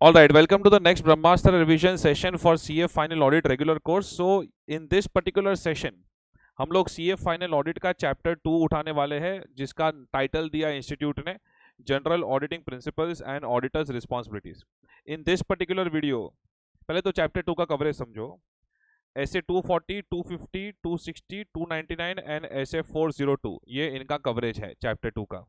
All right, welcome to the next Brahmastra revision session for CA Final Audit regular course. So, in this particular session, हम लोग CA Final Audit का chapter 2 उठाने वाले हैं, जिसका title दिया institute ने general auditing principles and auditors responsibilities. In this particular video पहले तो चैप्टर 2 का कवरेज समझो. ऐसे 240, 250, 260, 299 एंड ऐसे 402 ये इनका कवरेज है चैप्टर 2 का.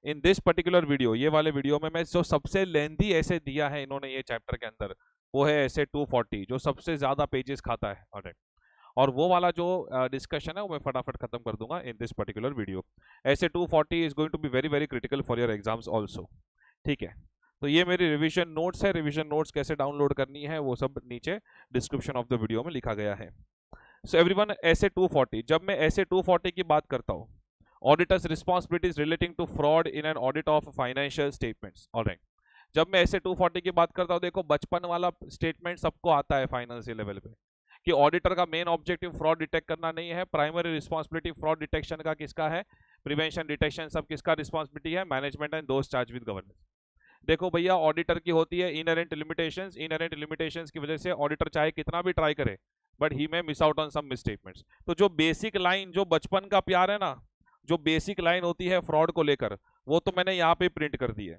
इन दिस पर्टिकुलर वीडियो, ये वाले वीडियो में मैं जो सबसे लेंथी ऐसे दिया है इन्होंने ये चैप्टर के अंदर, वो है ऐसे 240 जो सबसे ज्यादा पेजेस खाता है. ऑलराइट, और वो वाला जो डिस्कशन है वो मैं फटाफट खत्म कर दूंगा इन दिस पर्टिकुलर वीडियो. ऐसे 240 is going to be very very critical for your exams also. ठीक है, तो ये मेरी रिविजन नोट्स है. रिविजन नोट्स कैसे डाउनलोड करनी है वो सब नीचे डिस्क्रिप्शन ऑफ द वीडियो में लिखा गया है. सो एवरीवन, ऐसे 240, जब मैं ऐसे 240 की बात करता हूँ, auditors responsibilities relating to fraud in an audit of financial statements. Alright, जब मैं ऐसे 240 की बात करता हूँ, देखो बचपन वाला स्टेटमेंट सबको आता है फाइनेंशियल लेवल पे कि ऑडिटर का मेन ऑब्जेक्टिव फ्रॉड डिटेक्ट करना नहीं है. प्राइमरी रिस्पॉन्सिबिलिटी फ्रॉड डिटेक्शन का किसका है? प्रिवेंशन, डिटेक्शन सब किसका रिस्पॉन्सिबिलिटी है? Management and those charge with governance. देखो भैया, ऑडिटर की होती है इनहेरेंट लिमिटेशंस. इनहेरेंट लिमिटेशंस की वजह से ऑडिटर चाहे कितना भी ट्राई करे but he may miss out on some misstatements. तो जो बेसिक लाइन, जो बचपन का प्यार है ना, जो बेसिक लाइन होती है फ्रॉड को लेकर, वो तो मैंने यहाँ पे प्रिंट कर दी है.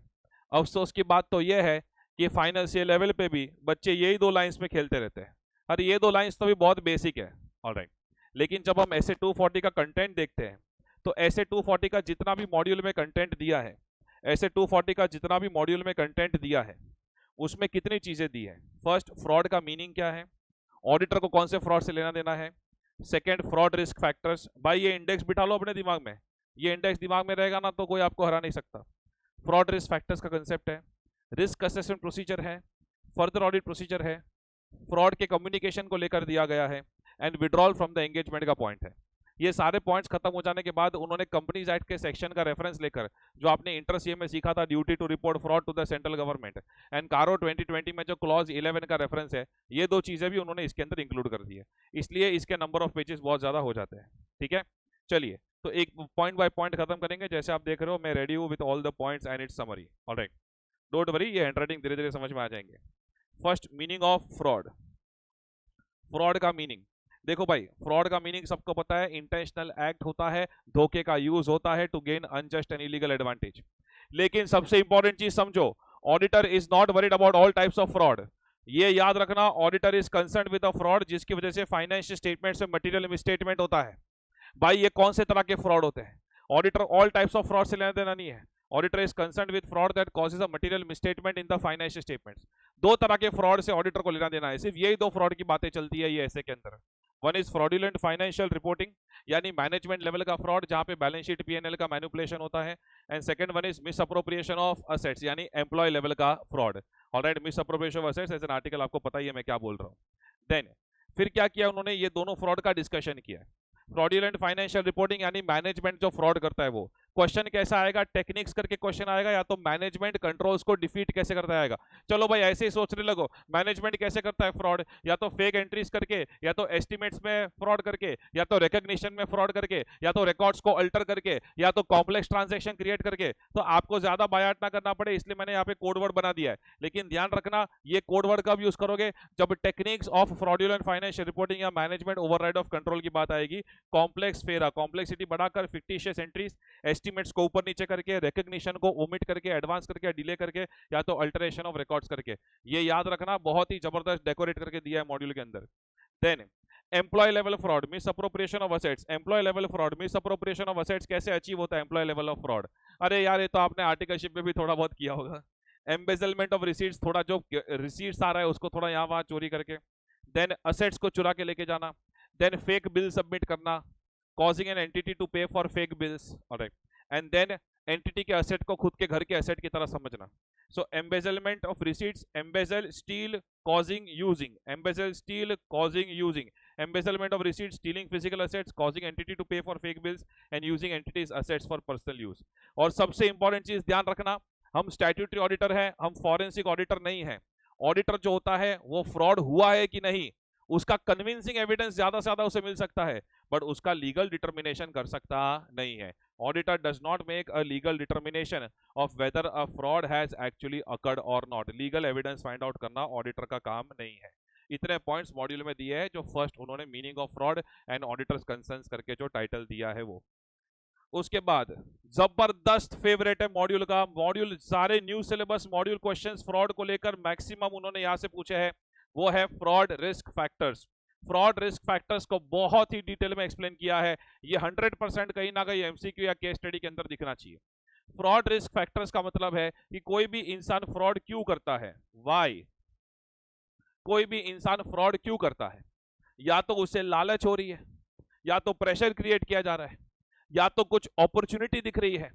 अफसोस की बात तो यह है कि फाइनेंशियल लेवल पे भी बच्चे यही दो लाइंस में खेलते रहते हैं. अरे ये दो लाइंस तो भी बहुत बेसिक है. ऑलराइट, लेकिन जब हम ऐसे 240 का कंटेंट देखते हैं, तो ऐसे 240 का जितना भी मॉड्यूल में कंटेंट दिया है, ऐसे 240 का जितना भी मॉड्यूल में कंटेंट दिया है, उसमें कितनी चीजें दी है. फर्स्ट, फ्रॉड का मीनिंग क्या है, ऑडिटर को कौन से फ्रॉड से लेना देना है. Second, fraud risk factors. भाई ये इंडेक्स बिठा लो अपने दिमाग में, ये इंडेक्स दिमाग में रहेगा ना तो कोई आपको हरा नहीं सकता. फ्रॉड रिस्क फैक्टर्स का कंसेप्ट है. रिस्क असेसमेंट प्रोसीजर है. फर्दर ऑडिट प्रोसीजर है. फ्रॉड के कम्युनिकेशन को लेकर दिया गया है. And withdrawal from the engagement का पॉइंट है. ये सारे पॉइंट्स खत्म हो जाने के बाद उन्होंने कंपनीज एक्ट के सेक्शन का रेफरेंस लेकर, जो आपने इंटर सीए में सीखा था, duty to report fraud to the central government, and CARO 2020 में जो क्लॉज 11 का रेफरेंस है, ये दो चीजें भी उन्होंने इसके अंदर इंक्लूड कर दी है. इसलिए इसके नंबर ऑफ पेजेस बहुत ज्यादा हो जाते हैं. ठीक है, चलिए तो एक पॉइंट बाय पॉइंट खत्म करेंगे. जैसे आप देख रहे हो, मैं रेडी हूँ with all the points and it's summary. Alright, don't worry, ये हैंडराइटिंग धीरे धीरे समझ में आ जाएंगे. First, meaning of fraud. Fraud का मीनिंग देखो भाई, फ्रॉड का मीनिंग सबको पता है, इंटेंशनल एक्ट होता है, धोखे का यूज होता है to gain unjust and illegal advantage. लेकिन सबसे इंपॉर्टेंट चीज समझो, auditor is not worried about all types of fraud. ये याद रखना, auditor is concern with a fraud जिसकी वजह से फाइनेंशियल स्टेटमेंट से मटेरियल मिसस्टेटमेंट होता है. भाई ये कौन से तरह के फ्रॉड होते हैं? Auditor all types of fraud से लेना देना नहीं है. Auditor is concern with fraud that causes a material misstatement in the financial statements. दो तरह के फ्रॉड से ऑडिटर को लेना देना है. सिर्फ यही दो फ्रॉड की बातें चलती है ये ऐसे के अंदर. One is fraudulent financial reporting, यानी मैनेजमेंट लेवल का फ्रॉड जहां पे बैलेंस शीट पीएनएल का मैनिपुलेशन होता है. And second one is misappropriation of assets, यानी एम्प्लॉय लेवल का fraud. Alright, misappropriation of assets as an article, आपको पता ही है मैं क्या बोल रहा हूं. देन फिर क्या किया उन्होंने, ये दोनों फ्रॉड का डिस्कशन किया. फ्रॉडुलेंट फाइनेंशियल रिपोर्टिंग यानी मैनेजमेंट जो फ्रॉड करता है, वो क्वेश्चन कैसा आएगा, टेक्निक्स करके क्वेश्चन आएगा, या तो मैनेजमेंट कंट्रोल्स को डिफीट कैसे करता आएगा. चलो भाई ऐसे ही सोचने लगो, मैनेजमेंट कैसे करता है फ्रॉड, या तो फेक एंट्रीज करके, या तो एस्टिमेट्स में फ्रॉड करके, या तो रिकॉग्निशन में फ्रॉड करके, या तो रिकॉर्ड्स को अल्टर करके, या तो कॉम्प्लेक्स ट्रांजेक्शन क्रिएट करके. तो आपको ज्यादा बायाट ना करना पड़े, इसलिए मैंने यहाँ पे कोड वर्ड बना दिया है. लेकिन ध्यान रखना, ये कोड वर्ड कब यूज करोगे, जब techniques of fraudulent financial reporting या मैनेजमेंट ओवरराइड ऑफ कंट्रोल की बात आएगी. कॉम्प्लेक्स फेरा, कॉम्प्लेक्सिटी बढ़ाकर, फिक्टिशियस एंट्रीज, एस्टिमेट्स को ऊपर नीचे करके, रिकॉग्निशन को ओमिट करके, एडवांस करके, डिले करके, या तो अल्टरेशन ऑफ रिकॉर्ड्स करके. ये याद रखना, बहुत ही जबरदस्त डेकोरेट करके दिया है मॉड्यूल के अंदर. Then employee level fraud, misappropriation of assets. Employee level fraud, misappropriation of assets कैसे अचीव होता है एम्प्लॉय लेवल ऑफ फ्रॉड? अरे यार, ये तो आपने आर्टिकलशिप में भी थोड़ा बहुत किया होगा. एम्बेजलमेंट ऑफ रिसीट्स, थोड़ा जो रिसीट्स आ रहा है उसको थोड़ा यहाँ वहां चोरी करके. देन असेट्स को चुरा के लेके जाना. देन फेक बिल सबमिट करना, causing an entity to pay for fake bills. Alright, and then entity के asset को खुद के घर के asset की तरह समझना. So embezzlement of receipts, embezzle, steal, causing, using. Embezzle, steal, causing, using. Embezzlement of receipts, stealing physical assets, causing entity to pay for fake bills, and using entities assets for personal use. और सबसे important चीज ध्यान रखना, हम statutory auditor हैं, हम forensic auditor नहीं है. ऑडिटर जो होता है वो फ्रॉड हुआ है कि नहीं, उसका कन्विंसिंग एविडेंस ज्यादा से ज्यादा उसे मिल सकता है, बट उसका लीगल डिटर्मिनेशन कर सकता नहीं है। Auditor does not make a legal determination of whether a fraud has actually occurred और not. Legal evidence find out करना ऑडिटर का काम नहीं है। इतने पॉइंट्स मॉड्यूल में दिए हैं, जो फर्स्ट उन्होंने meaning of fraud and auditors concerns करके जो टाइटल दिया है वो। उसके बाद जबरदस्त फेवरेट है मॉड्यूल का, मॉड्यूल सारे new syllabus module questions fraud को लेकर मैक्सिमम उन्होंने यहां से पूछे हैं, वो है fraud risk factors. Fraud risk factors को बहुत ही डिटेल में एक्सप्लेन किया है। ये 100% कहीं ना कहीं एमसीक्यू या केस स्टडी के अंदर दिखना चाहिए। फ्रॉड रिस्क फैक्टर्स का मतलब है कि कोई भी इंसान फ्रॉड क्यों करता है, वाई। कोई भी इंसान फ्रॉड क्यों करता है, या तो उसे लालच हो रही है, या तो प्रेशर क्रिएट किया जा रहा है, या तो कुछ अपॉर्चुनिटी दिख रही है,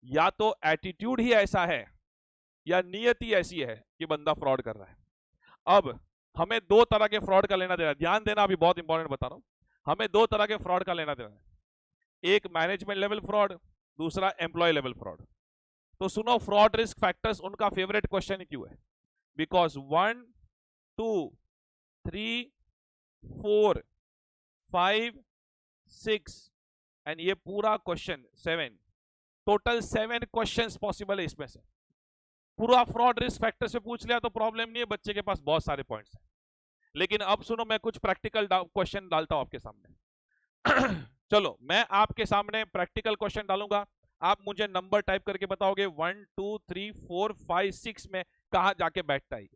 या तो एटीट्यूड ही ऐसा है, या नियत ही ऐसी है कि बंदा फ्रॉड कर रहा है। अब हमें दो तरह के फ्रॉड का लेना देना है, ध्यान देना, अभी बहुत इंपॉर्टेंट बता रहा हूं। हमें दो तरह के फ्रॉड का लेना देना है, एक मैनेजमेंट लेवल फ्रॉड, दूसरा एम्प्लॉय लेवल फ्रॉड। तो सुनो, फ्रॉड रिस्क फैक्टर्स उनका फेवरेट क्वेश्चन क्यों है, बिकॉज 1 2 3 4 5 6 एंड ये पूरा क्वेश्चन 7, टोटल 7 क्वेश्चंस पॉसिबल है इसमें से। पूरा फ्रॉड रिस्क फैक्टर से पूछ लिया तो प्रॉब्लम नहीं है, बच्चे के पास बहुत सारे पॉइंट्स हैं। लेकिन अब सुनो, मैं कुछ प्रैक्टिकल क्वेश्चन डालता हूं आपके सामने। चलो, मैं आपके सामने प्रैक्टिकल क्वेश्चन डालूंगा, आप मुझे नंबर टाइप करके बताओगे 1 2 3 4 5 6 में कहां जाके बैठता है।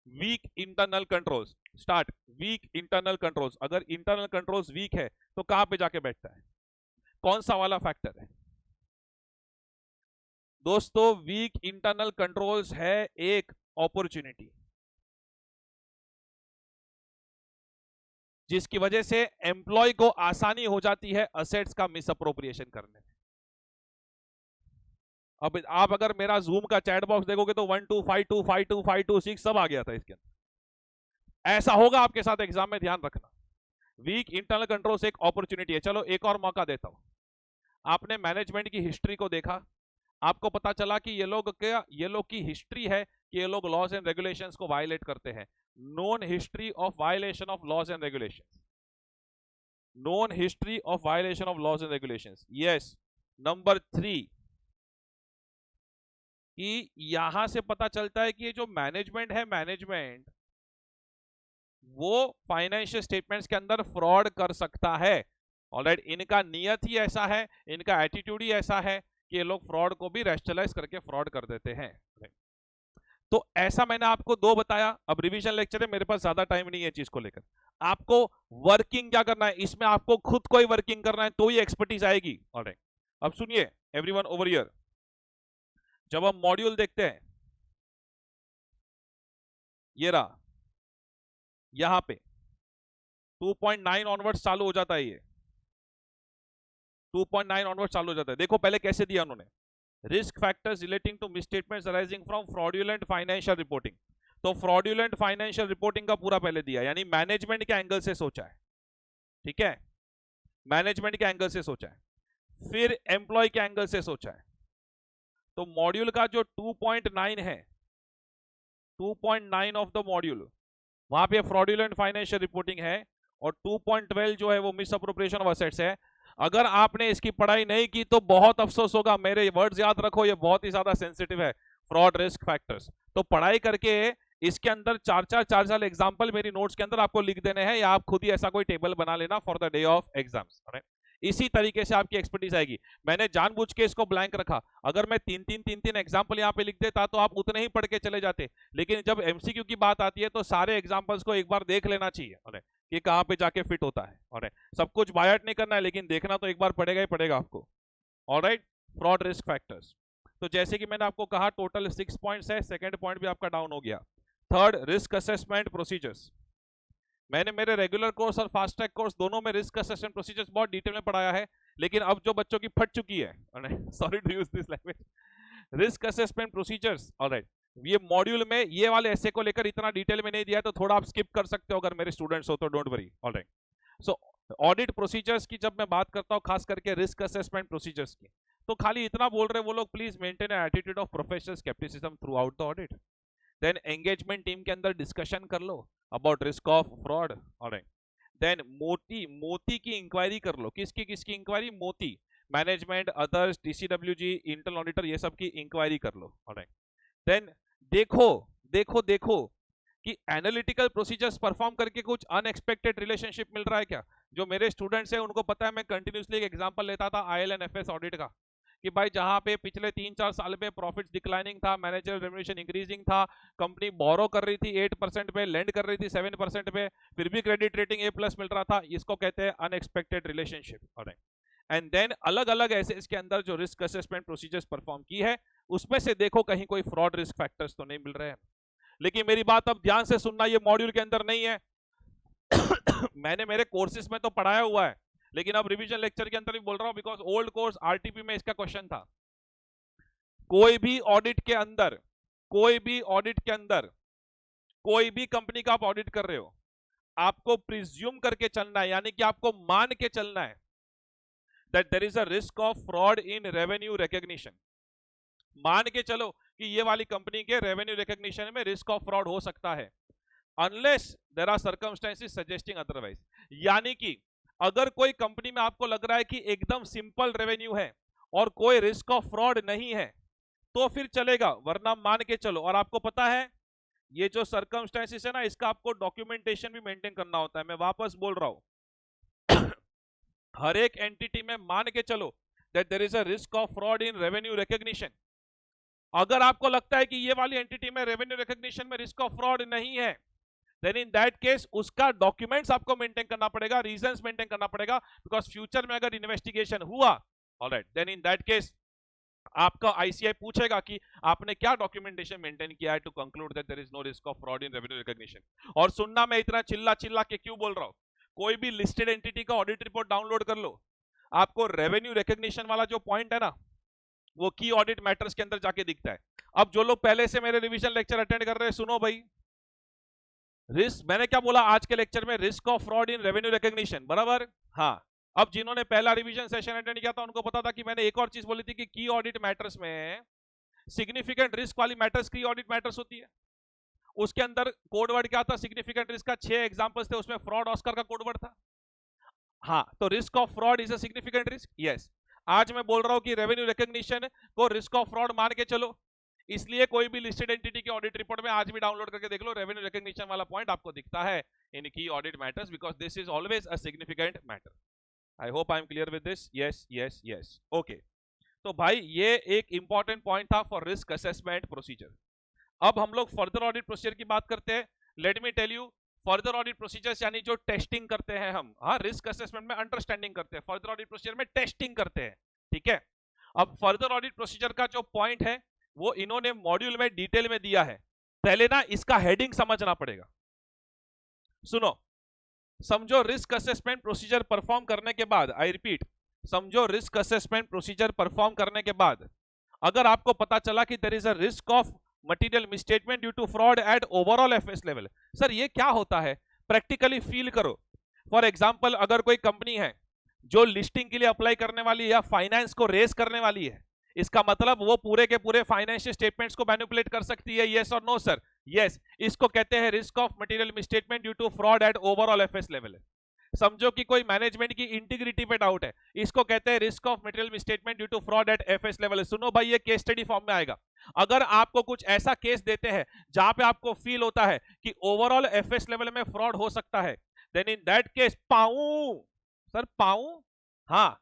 Weak internal controls, start. Weak internal controls, अगर इंटरनल कंट्रोल्स वीक है तो कहां पे जाके बैठता है, कौन सा वाला फैक्टर है दोस्तों? वीक इंटरनल कंट्रोल्स है एक अपॉर्चुनिटी, जिसकी वजह से एम्प्लॉय को आसानी हो जाती है असेट्स का मिस अप्रोप्रिएशन करने में। अब आप अगर मेरा जूम का चैट बॉक्स देखोगे तो 1 2 5 2 5 2 5 2 6 सब आ गया था इसके अंदर। ऐसा होगा आपके साथ एग्जाम में, ध्यान रखना। वीक इंटरनल कंट्रोल से एक अपॉर्चुनिटी है। चलो एक और मौका देता हूं। आपने मैनेजमेंट की हिस्ट्री को देखा, आपको पता चला कि ये लोग की हिस्ट्री है कि ये लोग लॉज एंड रेगुलेशंस को वायलेट करते हैं। Known history of violation of laws and regulations, known history of violation of laws and regulations. Yes, number 3 कि यहां से पता चलता है कि ये जो मैनेजमेंट है, मैनेजमेंट वो फाइनेंशियल स्टेटमेंट्स के अंदर फ्रॉड कर सकता है। ऑलराइट, इनका नियत ही ऐसा है, इनका एटीट्यूड ही ऐसा है कि ये लोग फ्रॉड को भी रैशनलाइज करके फ्रॉड कर देते हैं। तो ऐसा मैंने आपको दो बताया। अब रिवीजन लेक्चर है, मेरे पास ज्यादा टाइम नहीं है चीज को लेकर। आपको वर्किंग क्या करना है, इसमें आपको खुद को ही वर्किंग करना है तो ही एक्सपर्टीज आएगी। ऑलराइट, अब सुनिए एवरीवन ओवर हियर, जब हम मॉड्यूल देखते हैं, ये रहा यहां पे 2.9 ऑनवर्ड्स चालू हो जाता है। ये 2.9 ऑनवर्ड्स चालू हो जाता है। देखो पहले कैसे दिया उन्होंने, risk factors relating to misstatements arising from fraudulent financial reporting. तो फ्रॉडुलेंट फाइनेंशियल रिपोर्टिंग का पूरा पहले दिया, यानी मैनेजमेंट के एंगल से सोचा है। ठीक है, मैनेजमेंट के एंगल से सोचा है, फिर एम्प्लॉय के एंगल से सोचा है। तो मॉड्यूल का जो 2.9 है, 2.9 ऑफ द मॉड्यूल, वहां पे फ्रॉडुलेंट फाइनेंशियल रिपोर्टिंग है, और 2.12 जो है वो मिस अप्रोप्रिएशन ऑफ एसेट्स है। अगर आपने इसकी पढ़ाई नहीं की तो बहुत अफसोस होगा। मेरे वर्ड्स याद रखो, ये बहुत ही ज्यादा सेंसिटिव है, फ्रॉड रिस्क फैक्टर्स। तो पढ़ाई करके इसके अंदर चार एग्जांपल मेरी नोट्स के अंदर आपको लिख देने हैं, या आप खुद ही ऐसा कोई टेबल बना लेना for the day of exams. इसी तरीके से आपकी एक्सपर्टीज आएगी। मैंने जानबूझ के इसको ब्लैंक रखा, अगर मैं तीन एग्जांपल यहाँ पे लिख देता तो आप उतने ही पढ़ के चले जाते। लेकिन जब एमसीक्यू की बात आती है तो सारे एग्जांपल्स को एक बार देख लेना चाहिए कि कहां पे जाके फिट होता है। और सब कुछ बायट नहीं करना है, लेकिन देखना तो एक बार पड़ेगा ही पड़ेगा आपको। Alright, fraud risk factors. तो जैसे कि मैंने आपको कहा टोटल 6 पॉइंट्स है, सेकंड पॉइंट भी आपका डाउन हो गया। Third, risk assessment procedures. मैंने मेरे रेगुलर कोर्स और फास्ट ट्रैक कोर्स दोनों में रिस्क असेसमेंट प्रोसीजर्स बहुत डिटेल में पढ़ाया है। लेकिन अब जो बच्चों की फट चुकी है, sorry to use this language, risk assessment procedures. Alright, ये मॉड्यूल में ये वाले ऐसे को लेकर इतना डिटेल में नहीं दिया, तो थोड़ा आप स्किप कर सकते हो अगर मेरे स्टूडेंट्स हो तो, don't worry. Alright, so audit procedures की जब मैं बात करता हूं, खास करके रिस्क असेसमेंट प्रोसीजर्स की, तो खाली इतना बोल रहे वो लोग, please maintain an attitude of professional scepticism throughout the audit. Then engagement team के अंदर डिस्कशन कर लो, about risk of fraud. Alright, then मोती की इंक्वायरी कर लो। किसकी किसकी इंक्वायरी? मोती, management, others, TCWG, internal auditor, ये सब की इंक्वायरी कर लो। ऑलराइट, देन देखो देखो देखो कि एनालिटिकल प्रोसीजर्स परफॉर्म करके कुछ अनएक्सपेक्टेड रिलेशनशिप मिल रहा है क्या? जो मेरे स्टूडेंट्स हैं उनको पता है, मैं कंटिन्यूसली एक एग्जांपल लेता था IL&FS ऑडिट का, कि भाई जहां पे पिछले 3-4 साल में प्रॉफिट्स डिक्लाइनिंग था, मैनेजर रेम्युनरेशन इंक्रीजिंग था, कंपनी बोरो कर रही थी 8% पे, लेंड कर रही थी 7% पे, फिर भी क्रेडिट रेटिंग A+ मिल रहा था, इसको कहते हैं अनएक्सपेक्टेड रिलेशनशिप। एंड देन अलग अलग ऐसे इसके अंदर जो रिस्क असेसमेंट प्रोसीजर्स परफॉर्म की है, उसमें से देखो कहीं कोई फ्रॉड रिस्क फैक्टर्स तो नहीं मिल रहे हैं। लेकिन मेरी बात अब ध्यान से सुनना, ये मॉड्यूल के अंदर नहीं है मैंने मेरे कोर्सेज में तो पढ़ाया हुआ है, लेकिन अब रिवीजन लेक्चर के अंदर भी बोल रहा हूं, बिकॉज ओल्ड कोर्स आरटीपी में इसका क्वेश्चन था। कोई भी ऑडिट के अंदर, कोई भी ऑडिट के अंदर, कोई भी कंपनी का आप ऑडिट कर रहे हो, आपको प्रिज्यूम करके चलना है, यानी कि आपको मान के चलना है that there is a risk of fraud in revenue recognition. मान के चलो कि ये वाली कंपनी के रेवेन्यू रिकॉग्निशन में रिस्क ऑफ फ्रॉड हो सकता है, unless there are circumstances suggesting otherwise. यानी कि अगर कोई कंपनी में आपको लग रहा है कि एकदम सिंपल रेवेन्यू है और कोई रिस्क ऑफ फ्रॉड नहीं है, तो फिर चलेगा, वरना मान के चलो। और आपको पता है ये जो सर्कमस्टेंसेस है ना, इसका आपको डॉक्यूमेंटेशन भी मेंटेन करना होता है। मैं वापस बोल रहा हूं हर एक एंटिटी में मान के चलो that there is a risk of fraud in revenue recognition. अगर आपको लगता है कि ये वाली एंटिटी में रेवेन्यू रिकॉग्निशन में रिस्क ऑफ फ्रॉड नहीं है, देन इन दैट केस उसका डॉक्यूमेंट्स आपको मेंटेन करना पड़ेगा, रीजंस मेंटेन करना पड़ेगा, बिकॉज फ्यूचर में अगर इन्वेस्टिगेशन हुआ, alright, then in that case आपका आईसीआई पूछेगा कि आपने क्या डॉक्यूमेंटेशन मेंटेन किया है to conclude that there is no risk of fraud in revenue recognition. और सुनना, मैं इतना चिल्ला चिल्ला के क्यों बोल रहा हूं, कोई भी लिस्टेड एंटिटी का ऑडिट रिपोर्ट डाउनलोड कर लो, आपको रेवेन्यू रिकॉग्निशन वाला जो पॉइंट है ना, वो की ऑडिट मैटर्स के अंदर जाके दिखता है। अब जो लोग पहले से मेरे रिवीजन लेक्चर अटेंड कर रहे हैं, सुनो भाई, रिस्क, मैंने क्या बोला आज के लेक्चर में? Risk of fraud in revenue recognition, बराबर? हाँ। अब जिन्होंने पहला रिवीजन सेशन अटेंड किया था उनको पता था कि मैंने एक और चीज बोली थी कि की ऑडिट मैटर्स में सिग्निफिकेंट रिस्क वाली मैटर्स की ऑडिट मैटर्स होती है। उसके अंदर कोडवर्ड क्या था? सिग्निफिकेंट रिस्क का 6 एग्जांपल्स थे, उसमें फ्रॉड ऑस्कर का कोडवर्ड था। हाँ, तो risk of fraud is a significant risk, yes. आज मैं बोल रहा हूं कि रेवेन्यू रिकॉग्निशन को रिस्क ऑफ फ्रॉड मान के चलो, इसलिए कोई भी लिस्टेड एंटिटी की ऑडिट रिपोर्ट में आज भी डाउनलोड करके देख लो, रेवेन्यू रिकॉग्निशन वाला पॉइंट आपको दिखता है इन की audit matters, because this is always a significant matter. I hope I am clear with this. Yes yes yes, okay. तो भाई ये एक इंपॉर्टेंट पॉइंट था फॉर रिस्क असेसमेंट प्रोसीजर। अब हम लोग फर्दर ऑडिट प्रोसीजर की बात करते हैं। Let me tell you, further audit procedures यानी जो टेस्टिंग करते हैं हम, हाँ, रिस्क असेसमेंट में अंडरस्टैंडिंग करते हैं, फर्दर ऑडिट प्रोसीजर में टेस्टिंग करते हैं, ठीक है। अब फर्दर ऑडिट प्रोसीजर का जो पॉइंट है वो इन्होंने मॉड्यूल में डिटेल में दिया है। पहले ना इसका हेडिंग समझना पड़ेगा। सुनो, समझो रिस्क असेसमेंट प्रोसीजर परफॉर्म करने के बाद, आई रिपीट, समझो रिस्क असेसमेंट प्रोसीजर परफॉर्म करने के बाद अगर आपको पता चला कि there is a risk of material misstatement due to fraud at overall FS level, sir ये क्या होता है? प्रैक्टिकली फील करो। फॉर एग्जांपल, अगर कोई कंपनी है जो लिस्टिंग के लिए अप्लाई करने वाली है या फाइनेंस को रेस करने वाली है, इसका मतलब वो पूरे के पूरे फाइनेंशियल स्टेटमेंट्स को मैनिपुलेट कर सकती है, यस और नो सर? यस। इसको कहते हैं risk of material misstatement due to fraud at overall FS level. समझो कि कोई मैनेजमेंट की इंटीग्रिटी पे डाउट है, इसको कहते हैं risk of material misstatement due to fraud at FS level. सुनो भाई, ये केस स्टडी फॉर्म में आएगा। अगर आपको कुछ ऐसा केस देते हैं जहां पे आपको फील होता है कि ओवरऑल एफएस लेवल में फ्रॉड हो सकता है, देन इन दैट केस पाऊं, सर पाऊं, हाँ,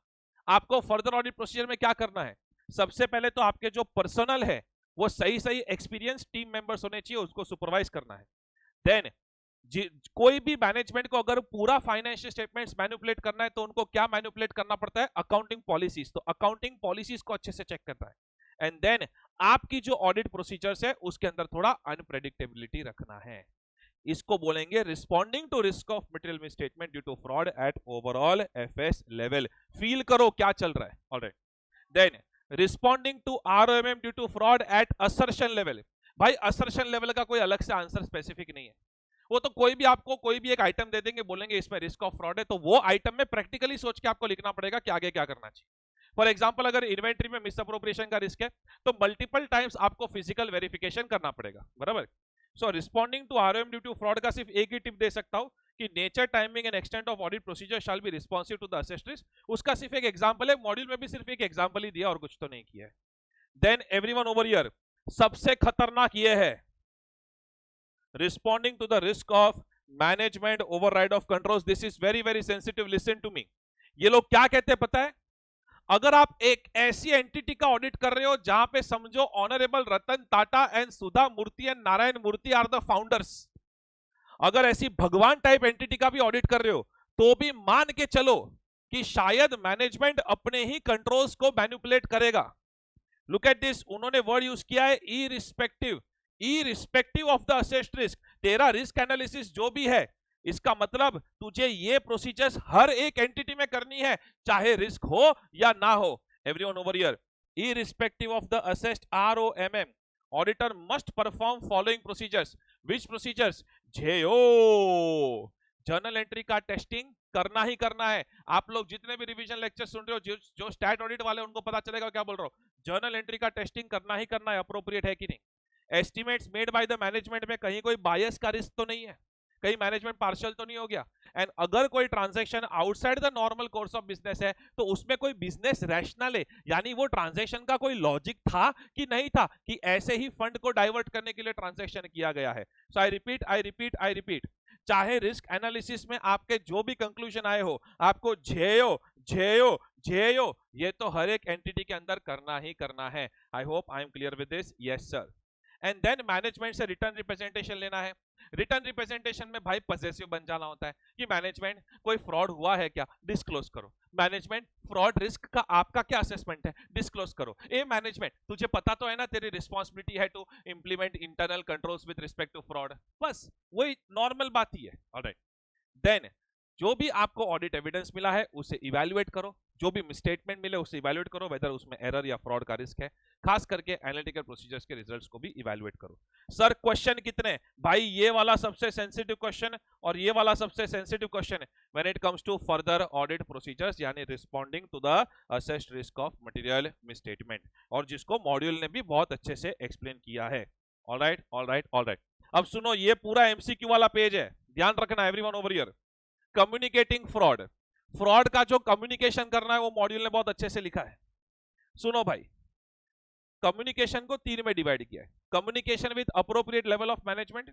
आपको फर्दर ऑडिट प्रोसीजर में क्या करना है? सबसे पहले तो आपके जो पर्सनल है वो सही सही एक्सपीरियंस टीम मेंबर्स होने चाहिए, उसको सुपरवाइज करना है। देन कोई भी मैनेजमेंट को अगर पूरा फाइनेंशियल स्टेटमेंट्स मैनिपुलेट करना है तो उनको क्या मैनिपुलेट करना पड़ता है? Accounting policies. तो अकाउंटिंग पॉलिसीज को अच्छे से चेक करना है। एंड देन आपकी जो ऑडिट प्रोसीजर्स है उसके अंदर थोड़ा अनप्रेडिक्टेबिलिटी रखना है। इसको बोलेंगे responding to risk of material misstatement due to fraud at overall FS level. Feel करो क्या चल रहा है, alright. Then responding to ROMM due to fraud at assertion level. भाई असर्शन लेवल का कोई अलग से आंसर स्पेसिफिक नहीं है, वो तो कोई भी आपको कोई भी एक आइटम दे देंगे, बोलेंगे इसमें रिस्क ऑफ फ्रॉड है, तो वो आइटम में प्रैक्टिकली सोच के आपको लिखना पड़ेगा कि आगे क्या करना चाहिए। फॉर एग्जांपल, अगर इन्वेंट्री में मिसअप्रोप्रिएशन का रिस्क है तो मल्टीपल टाइम्स आपको फिजिकल वेरिफिकेशन करना पड़ेगा, बराबर। So responding to ROM due to fraud का सिर्फ एक ही टिप दे सकता हूं कि nature, timing and extent of audit procedure shall be responsive to the assessed risk. उसका सिर्फ एक एग्जांपल है, मॉड्यूल में भी सिर्फ एक एग्जांपल ही दिया और कुछ तो नहीं किया है। देन एवरीवन ओवर हियर, सबसे खतरनाक ये है responding to the risk of management override of controls. This is very very sensitive, listen to me. ये लोग क्या कहते हैं पता है? अगर आप एक ऐसी एंटिटी का ऑडिट कर रहे हो जहां पे समझो honourable Ratan Tata and Sudha Murthy and Narayan Murthy are the founders, अगर ऐसी भगवान टाइप एंटिटी का भी ऑडिट कर रहे हो तो भी मान के चलो कि शायद मैनेजमेंट अपने ही कंट्रोल्स को मैनिपुलेट करेगा। लुक एट दिस, उन्होंने वर्ड यूज किया है irrespective of the assessed risk. तेरा रिस्क एनालिसिस जो भी है, इसका मतलब तुझे ये प्रोसीजर्स हर एक एंटिटी में करनी है, चाहे रिस्क हो या ना हो। Everyone over here, irrespective of the assessed ROMM, auditor must perform following procedures. Which procedures? JO, journal entry का टेस्टिंग करना ही करना है। आप लोग जितने भी रिवीजन लेक्चर सुन रहे हो, जो स्टैट ऑडिट वाले, उनको पता चलेगा क्या बोल रहा हूं। जर्नल एंट्री का टेस्टिंग करना ही करना है, अप्रोप्रिएट है कि नहीं। Estimates made by the management में कहीं कोई बायस का रिस्क तो नहीं है, कहीं मैनेजमेंट पार्शियल तो नहीं हो गया। एंड अगर कोई transaction outside the normal course of business है तो उसमें कोई बिजनेस रैशनल है, यानी वो ट्रांजैक्शन का कोई लॉजिक था कि नहीं था, कि ऐसे ही फंड को डाइवर्ट करने के लिए ट्रांजैक्शन किया गया है। सो आई रिपीट, चाहे रिस्क एनालिसिस में आपके जो भी कंक्लूजन आए हो, आपको जेओ ये तो हर एक एंटिटी के अंदर करना ही करना है। I hope I am clear with this. Yes sir. And then management से रिटर्न रिप्रेजेंटेशन लेना है। रिटर्न रिप्रेजेंटेशन में भाई पॉसेसिव बन जाना होता है कि मैनेजमेंट कोई फ्रॉड हुआ है क्या, डिस्क्लोज करो। मैनेजमेंट फ्रॉड रिस्क का आपका क्या असेसमेंट है, डिस्क्लोज करो। ए मैनेजमेंट, तुझे पता तो है ना तेरी रिस्पांसिबिलिटी है to implement internal controls with respect to fraud, बस वही नॉर्मल बात ही है। ऑलराइट, देन जो भी आपको ऑडिट एविडेंस मिला है उसे इवैल्यूएट करो, जो भी स्टेटमेंट मिले उसे इवैल्यूएट करो, वेदर उसमें एरर या फ्रॉड का रिस्क है। खास करके एनालिटिकल प्रोसीजर्स के रिजल्ट्स को भी इवैल्यूएट करो। सर क्वेश्चन कितने? भाई ये वाला सबसे सेंसिटिव क्वेश्चन और ये वाला सबसे sensitive question when it comes to further audit procedures, यानी responding to the assessed risk of material misstatement, और जिसको मॉड्यूल ने भी बहुत अच्छे से एक्सप्लेन किया है। ऑलराइट। अब सुनो, ये पूरा एमसीक्यू वाला पेज है, ध्यान रखना everyone over here. Communicating fraud का जो कम्युनिकेशन करना है वो मॉड्यूल ने बहुत अच्छे से लिखा है। सुनो भाई, कम्युनिकेशन को 3 में डिवाइड किया है। Communication with appropriate level of management,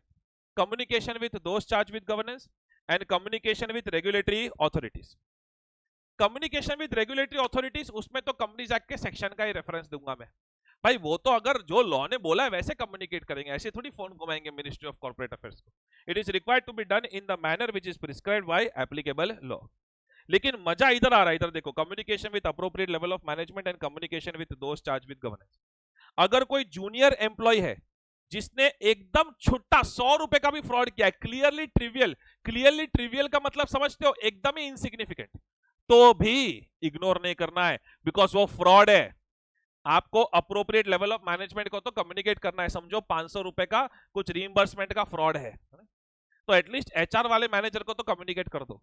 communication with those charge with governance and communication with regulatory authorities. Communication with regulatory authorities, उसमें तो कंपनीज एक्ट के सेक्शन का ही रेफरेंस दूंगा मैं। भाई वो तो अगर जो लॉ ने बोला है वैसे कम्युनिकेट करेंगे, ऐसे थोड़ी फोन घुमाएंगे मिनिस्ट्री ऑफ कॉर्पोरेट अफेयर्स को। It is required to be done in the manner which is prescribed by applicable law. लेकिन मजा इधर आ रहा है, इधर देखो, communication with appropriate level of management and communication with those charge with governance. अगर कोई जूनियर एम्प्लॉय है जिसने एकदम छोटा 100 रुपए का भी फ्रॉड किया है, क्लियरली ट्रिवियल का मतलब समझते हो, एकदम ही इनसिग्निफिकेंट, तो भी इग्नोर नहीं करना है, बिकॉज वो फ्रॉड है। आपको अप्रोप्रिएट लेवल ऑफ मैनेजमेंट को तो कम्युनिकेट करना है। समझो 500 रुपए का कुछ रीइंबर्समेंट का फ्रॉड है, तो एटलीस्ट एचआर वाले मैनेजर को तो कम्युनिकेट कर दो।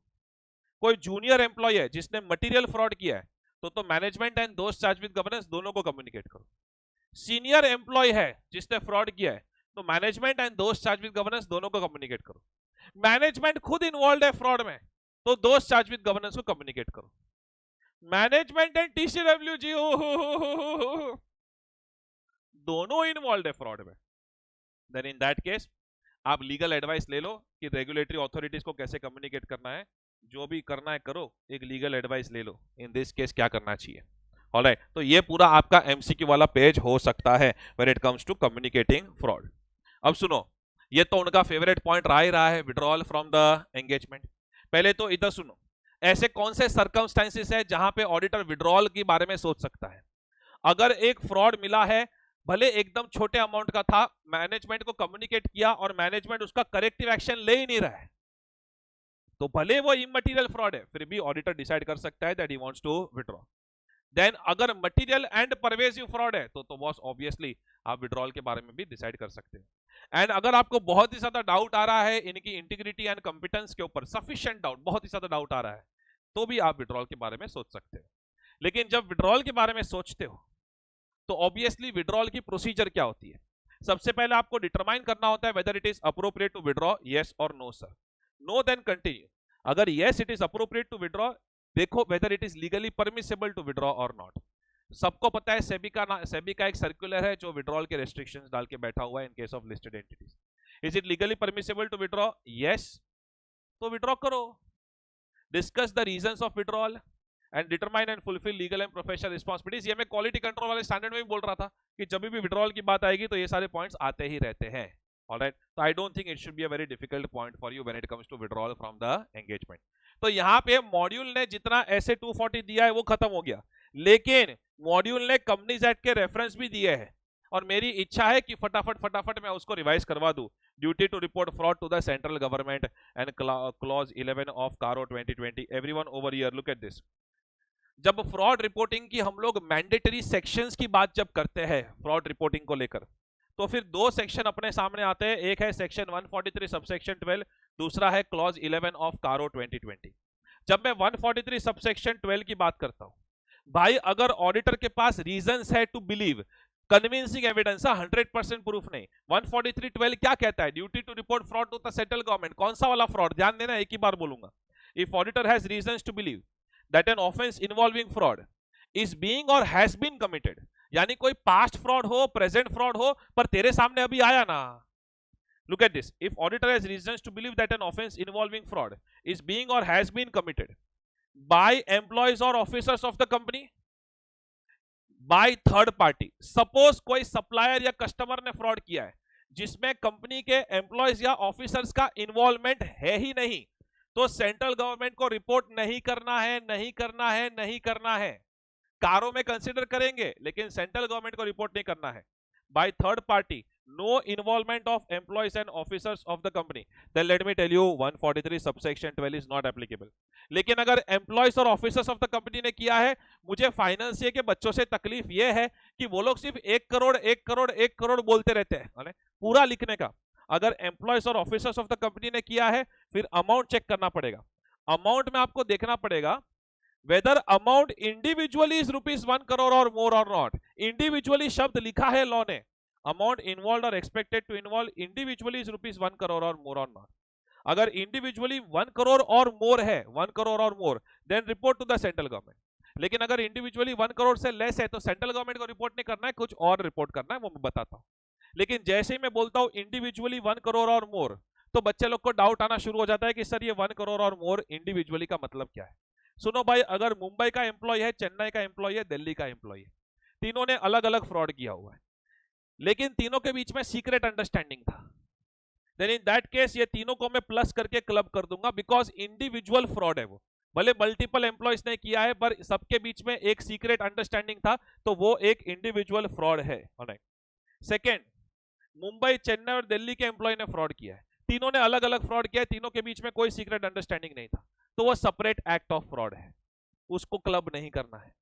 कोई जूनियर एम्प्लॉय है जिसने मटेरियल फ्रॉड किया है तो management and those charge with governance दोनों को कम्युनिकेट करो। सीनियर एम्प्लॉय है जिसने फ्रॉड किया है तो management and those charge with governance दोनों को कम्युनिकेट करो। मैनेजमेंट खुद इन्वॉल्व है फ्रॉड में तो दोज चार्ज विद गवर्नेंस को कम्युनिकेट करो। मैनेजमेंट एंड TCWG दोनों इन्वॉल्व है फ्रॉड में, देन इन दैट केस आप लीगल एडवाइस ले लो कि रेगुलेटरी अथॉरिटीज को कैसे कम्युनिकेट करना है। जो भी करना है करो, एक लीगल एडवाइस ले लो इन दिस केस क्या करना चाहिए। ऑलराइट, तो ये पूरा आपका एमसीक्यू वाला पेज हो सकता है when it comes to communicating fraud. अब सुनो, ये तो उनका फेवरेट पॉइंट रहा ही रहा है, विड्रॉल फ्रॉम द एंगेजमेंट। पहले तो इधर सुनो, ऐसे कौन से सर्कमस्टेंसेस है जहां पे ऑडिटर विड्रॉल के बारे में सोच सकता है। अगर एक फ्रॉड मिला है, भले एकदम छोटे अमाउंट का था, मैनेजमेंट को कम्युनिकेट किया और मैनेजमेंट उसका करेक्टिव एक्शन ले ही नहीं रहा है, तो भले वो इमटेरियल फ्रॉड है, फिर भी ऑडिटर डिसाइड कर सकता है that he wants to withdraw. Then अगर मटेरियल एंड परवेसिव फ्रॉड है तो बॉस ऑब्वियसली आप विड्रॉल के बारे में भी डिसाइड कर सकते हैं। एंड अगर आपको बहुत ही ज्यादा डाउट आ रहा है इनकी इंटीग्रिटी एंड कॉम्पिटेंस के ऊपर, सफिशिएंट डाउट, बहुत ही ज्यादा डाउट आ रहा है, तो भी आप विड्रॉल के बारे में सोच सकते हो। लेकिन जब विड्रॉल के बारे में सोचते हो तो ऑब्वियसली विड्रॉल की प्रोसीजर क्या होती है। सबसे पहले आपको डिटरमाइन करना होता है whether it is appropriate to withdraw, yes और no sir. No then continue. अगर yes it is appropriate to withdraw, देखो whether it is legally permissible to withdraw और नॉट। सबको पता है सेबी का एक सर्कुलर है जो विड्रॉल के रेस्ट्रिक्शंस डाल के बैठा हुआ है in case of listed entities. Is it legally permissible to withdraw, yes, तो विड्रॉ करो। Discuss the reasons of withdrawal and determine and fulfil legal and professional responsibilities. ये मैं क्वालिटी कंट्रोल वाले स्टैंडर्ड में भी बोल रहा था कि जब भी विड्रॉल की बात आएगी तो ये सारे पॉइंट्स आते ही रहते हैं। ऑलराइट, तो I don't think it should be a very difficult point for you when it comes to withdrawal from the engagement. तो यहाँ पे मॉड्यूल ने जितना ऐसे 240 दिया है वो खत्म हो गया, लेकिन मॉड्यूल ने कंपनीज एक्ट के रेफरेंस भी दिए हैं और मेरी इच्छा है कि फटाफट मैं उसको रिवाइज करवा दूं। Duty to report fraud to the central government and clause 11 of CARO 2020। Everyone over here look at this. जब फ्रॉड रिपोर्टिंग की हम लोग मैंडेटरी सेक्शंस की बात जब करते हैं फ्रॉड रिपोर्टिंग को लेकर, तो फिर दो सेक्शन अपने सामने आते हैं। एक है सेक्शन 143 सबसेक्शन 12, दूसरा है क्लॉज 11 ऑफ कारो 2020। जब मैं 143 सबसेक्शन 12 की बात करता हूं, भाई अगर ऑडिटर के पास रीजंस है to believe, convincing evidence, 100% proof नहीं। 143(12) क्या कहता है? Duty to report fraud to the central government. कौन सा वाला फ्रॉड? ध्यान देना, एक ही बार बोलूंगा। If auditor has reasons to believe that an offence involving fraud is being or has been committed, यानी कोई पास्ट फ्रॉड हो, प्रेजेंट फ्रॉड हो, पर तेरे सामने अभी आया ना। Look at this. If auditor has reasons to believe that an offense involving fraud is being or has been committed by employees or officers of the company, by third party. Suppose कोई supplier या customer ने fraud किया है जिसमें company के employees या officers का involvement है ही नहीं, तो सेंट्रल गवर्नमेंट को रिपोर्ट नहीं करना है, नहीं करना है, नहीं करना है। कारों में कंसिडर करेंगे लेकिन सेंट्रल गवर्नमेंट को रिपोर्ट नहीं करना है। By third party, no involvement of employees and officers of the company, then let me tell you 143 subsection 12 is not applicable. लेकिन अगर employees और officers of the company ने किया है, मुझे फाइनेंसियर के बच्चों से तकलीफ ये है कि वो लोग सिर्फ 1 करोड़ 1 करोड़ 1 करोड़ बोलते रहते हैं पूरा लिखने का। अगर एम्प्लॉयज और ऑफिसर्स ऑफ द कंपनी ने किया है, फिर अमाउंट चेक करना पड़ेगा। अमाउंट में आपको देखना पड़ेगा whether amount individually is ₹1 crore और मोर और नॉट। इंडिविजुअली शब्द लिखा है लॉ ने। Amount involve or expected to involve individually is ₹1 crore और मोर और नॉट। अगर इंडिविजुअली 1 करोड़ और मोर है, 1 करोड़ और more, then report to the central government. लेकिन अगर इंडिविजुअली 1 करोड़ से लेस है तो सेंट्रल गवर्नमेंट को रिपोर्ट नहीं करना है, कुछ और रिपोर्ट करना है, वो मैं बताता हूं। लेकिन जैसे ही मैं बोलता हूं इंडिविजुअली 1 करोड़ और मोर, तो बच्चे लोग को डाउट आना शुरू हो जाता है कि सर ये 1 करोड़ और मोर इंडिविजुअली का मतलब क्या है। सुनो भाई, अगर मुंबई का एम्प्लॉय है, चेन्नई का एम्प्लॉय है, दिल्ली का एम्प्लॉय है, तीनों ने अलग अलग फ्रॉड किया हुआ है, लेकिन तीनों के बीच में सीक्रेट अंडरस्टैंडिंग था, देन इन दैट केस ये तीनों को मैं प्लस करके क्लब कर दूंगा, बिकॉज इंडिविजुअल फ्रॉड है वो। भले मल्टीपल एम्प्लॉयज ने किया है पर सबके बीच में एक सीक्रेट अंडरस्टैंडिंग था, तो वो एक इंडिविजुअल फ्रॉड है। सेकेंड, मुंबई, चेन्नई और दिल्ली के एम्प्लॉय ने फ्रॉड किया है, तीनों ने अलग अलग फ्रॉड किया है, तीनों के बीच में कोई सीक्रेट अंडरस्टैंडिंग नहीं था, तो वो सेपरेट एक्ट ऑफ फ्रॉड है, उसको क्लब नहीं करना है।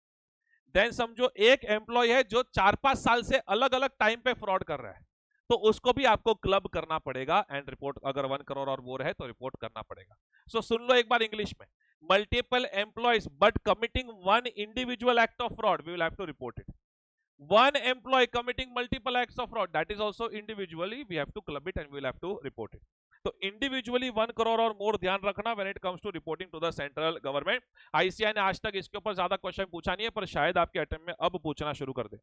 देन समझो एक एम्प्लॉय है जो 4-5 साल से अलग अलग टाइम पे फ्रॉड कर रहा है, तो उसको भी आपको क्लब करना पड़ेगा एंड रिपोर्ट, अगर 1 करोड़ और मोर है तो रिपोर्ट करना पड़ेगा। सो सुन लो एक बार इंग्लिश में, multiple employees but committing 1 individual act of fraud, we will have to report it. 1 employee committing multiple acts of fraud, that is also individually we have to club it and we will have to report it. तो individually 1 crore और मोर ध्यान रखना when it comes to reporting to the central government। ICAI ने आज तक इसके ऊपर ज्यादा क्वेश्चन पूछा नहीं है, पर शायद आपके अटेम्प्ट में अब पूछना शुरू कर दे।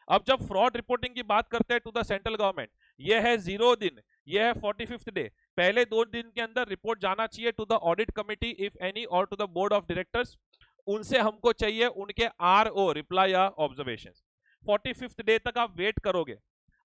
अब जब फ्रॉड रिपोर्टिंग की बात करते हैं टू द सेंट्रल गवर्नमेंट, ये है 0 दिन, ये है 45th डे। पहले 2 दिन के अंदर रिपोर्ट जाना चाहिए to the audit committee if any और to the board of directors. उनसे हमको चाहिए उनके RO रिप्लाई या ऑब्जर्वेशंस। 45th डे तक आप वेट करोगे,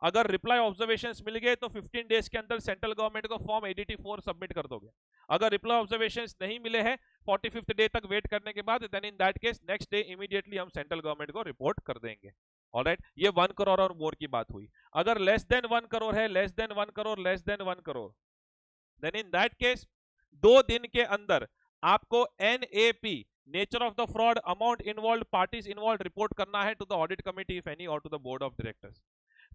अगर रिप्लाई ऑब्जर्वेशंस मिल गए तो 15 डेज के अंदर सेंट्रल गवर्नमेंट को फॉर्म ADT 4 सबमिट कर दोगे। अगर रिप्लाई ऑब्जर्वेशंस नहीं मिले हैं 45th डे तक वेट करने के बाद, then in that case next day immediately हम सेंट्रल गवर्नमेंट को रिपोर्ट कर देंगे। ऑलराइट, ये 1 करोड़ और मोर की बात हुई। अगर लेस देन 1 करोड़ है, less than 1 crore, less than 1 crore, then in that case 2 दिन के अंदर आपको NAP, nature of the fraud, amount involve, parties involve, report करना है to the audit committee if any और to the board of directors.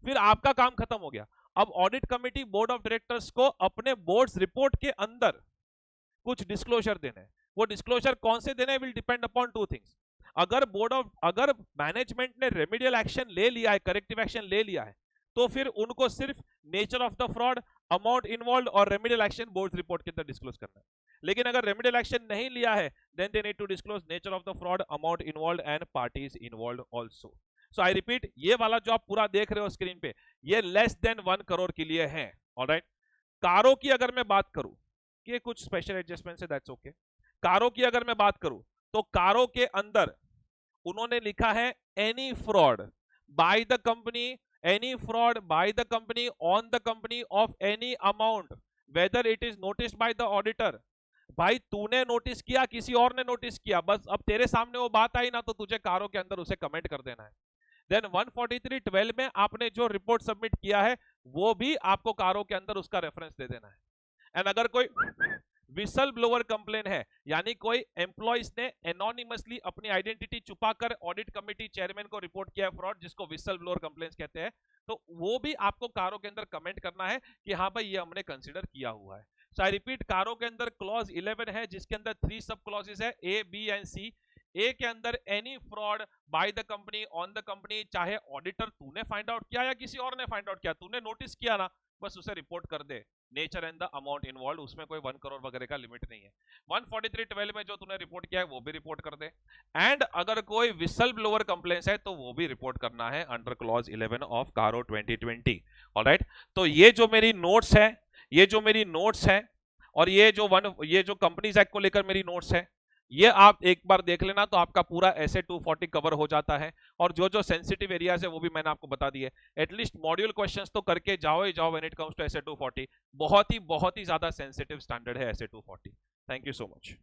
फिर आपका काम खत्म हो गया। अब audit committee, board of directors को अपने बोर्ड्स रिपोर्ट के अंदर कुछ डिस्क्लोजर देने हैं। वो डिस्क्लोजर कौन से देने विल डिपेंड अपॉन 2 थिंग्स। अगर मैनेजमेंट ने रेमेडियल एक्शन ले लिया है, करेक्टिव एक्शन ले लिया है, तो फिर उनको सिर्फ nature of the fraud, amount involve और रेमेडियल एक्शन बोर्ड रिपोर्ट के अंदर डिस्क्लोज करना है। लेकिन अगर रेमेडियल एक्शन नहीं लिया है then they need to disclose nature of the fraud, amount involve and parties involve also. So I repeat, ये वाला जो आप पूरा देख रहे हो स्क्रीन पे, ये लेस देन 1 करोड़ के लिए है। ऑलराइट, कारों की अगर मैं बात करूं, ये कुछ स्पेशल एडजस्टमेंट है, दैट्स ओके। कारों की अगर मैं बात करूं तो कारों के अंदर उन्होंने लिखा है any fraud by the company, any fraud by the company on the company of any amount weather it is noticed by the auditor. भाई तूने नोटिस किया, किसी और ने नोटिस किया, बस अब तेरे सामने वो बात आई ना तो तुझे कारों के अंदर उसे कमेंट कर देना है। देन 143.12 में आपने जो रिपोर्ट सबमिट किया है वो भी आपको कारों के अंदर उसका रेफरेंस दे देना है। एंड अगर कोई विसल ब्लोअर कंप्लेन है, यानी कोई एम्प्लॉइज ने एनोनिमसली अपनी आइडेंटिटी छुपाकर ऑडिट कमेटी चेयरमैन को रिपोर्ट किया है फ्रॉड, जिसको विसल ब्लोअर कंप्लेन कहते हैं, तो वो भी आपको कारों के अंदर कमेंट करना है कि हाँ भाई ये हमने कंसीडर किया हुआ है। सो आई रिपीट, कारों के अंदर क्लॉज 11 है जिसके अंदर 3 सब क्लॉजेस है, ए, बी एंड सी। ए के अंदर any fraud by the company on the company, चाहे ऑडिटर तूने फाइंड आउट किया या किसी और ने फाइंड आउट किया, तूने नोटिस किया ना, बस उसे रिपोर्ट कर दे। Nature and the amount involve, उसमें कोई 1 करोड़ वगैरह का लिमिट नहीं है। 143.12 में जो तूने रिपोर्ट किया है वो भी रिपोर्ट कर दे। एंड अगर कोई विसल ब्लोअर कंप्लेंट्स है तो वो भी रिपोर्ट करना है under clause 11 of CARO 2020। Alright, तो ये जो मेरी नोट्स है, ये जो मेरी नोट्स है और ये जो कंपनीज एक्ट को लेकर मेरी नोट्स है, ये आप एक बार देख लेना तो आपका पूरा एसए 240 कवर हो जाता है। और जो जो सेंसिटिव एरियाज है वो भी मैंने आपको बता दिए। एटलीस्ट मॉड्यूल क्वेश्चंस तो करके जाओ ही जाओ when it comes to SA 240। बहुत ही ज्यादा सेंसिटिव स्टैंडर्ड है SA 240। Thank you so much.